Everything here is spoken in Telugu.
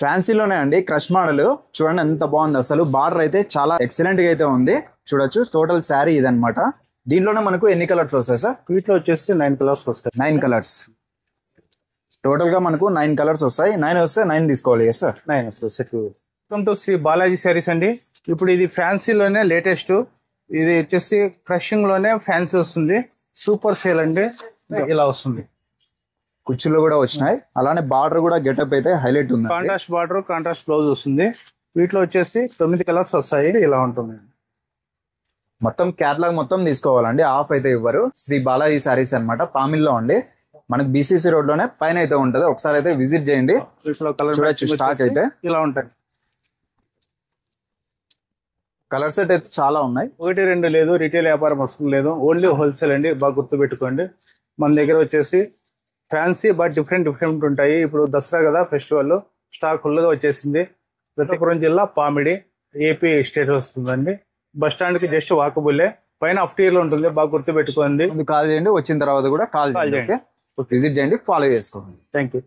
ఫ్యాన్సీలోనే అండి క్రష్ మోడల్ చూడండి ఎంత బాగుంది అసలు. బార్డర్ అయితే చాలా ఎక్సలెంట్ గా అయితే ఉంది చూడొచ్చు. టోటల్ శారీ ఇదన్నమాట. దీంట్లోనే మనకు ఎన్ని కలర్స్ వస్తాయి సార్? వీటిలో వచ్చేసి 9 కలర్స్ వస్తాయి. 9 కలర్స్ టోటల్ గా మనకు 9 కలర్స్ వస్తాయి. 9 వస్తే 9 తీసుకోవాలి కదా సార్? 9 వస్తుంది set. Welcome to Shri Balaji Sarees అండి. ఇప్పుడు ఇది ఫ్యాన్సీలోనే లేటెస్ట్. ఇది వచ్చేసి క్రషింగ్ లోనే ఫ్యాన్సీ వస్తుంది. సూపర్ సేల్ అండి. ఇలా వస్తుంది. కుర్చీలు కూడా వచ్చినాయి. అలానే బార్డర్ కూడా గెటప్ అయితే హైలైట్ ఉంది. కాంట్రాస్ట్ బార్డర్, కాంట్రాస్ట్ బ్లౌజ్ వస్తుంది. వీటిలో వచ్చేసి 9 కలర్స్ వస్తాయి. ఇలా ఉంటుంది. మొత్తం క్యాటలాగ్ మొత్తం తీసుకోవాలండి. ఆఫ్ అయితే ఇవ్వరు. శ్రీ బాలాజీ శారీస్ అన్నమాట. పామిల్లో అండి. మనకు బీసీసీ రోడ్ లోనే పైన అయితే ఉంటది. ఒకసారి అయితే విజిట్ చేయండి. చూడొచ్చు స్టాక్ అయితే ఇలా ఉంటాయి. కలర్ సెట్ అయితే చాలా ఉన్నాయి. 1, 2 లేదు. రిటైల్ వ్యాపారం వస్తుంది లేదు. ఓన్లీ హోల్సేల్ అండి. బాగా గుర్తు పెట్టుకోండి. మన దగ్గర వచ్చేసి ఫ్యాన్సీ బట్ డిఫరెంట్ ఉంటాయి. ఇప్పుడు దసరా కదా ఫెస్టివల్, స్టాక్ ఫుల్గా వచ్చేసింది. ప్రతిపురం జిల్లా పామిడి ఏపీ స్టేట్ వస్తుందండి. బస్ స్టాండ్ కి జస్ట్ వాకబుల్లే. పైన అఫ్టీర్ లో ఉంటుంది. బాగా గుర్తు పెట్టుకోండి. కాల్ చేయండి. వచ్చిన తర్వాత కూడా కాల్ చేయండి. విజిట్ చేయండి. ఫాలో చేసుకోండి. Thank you.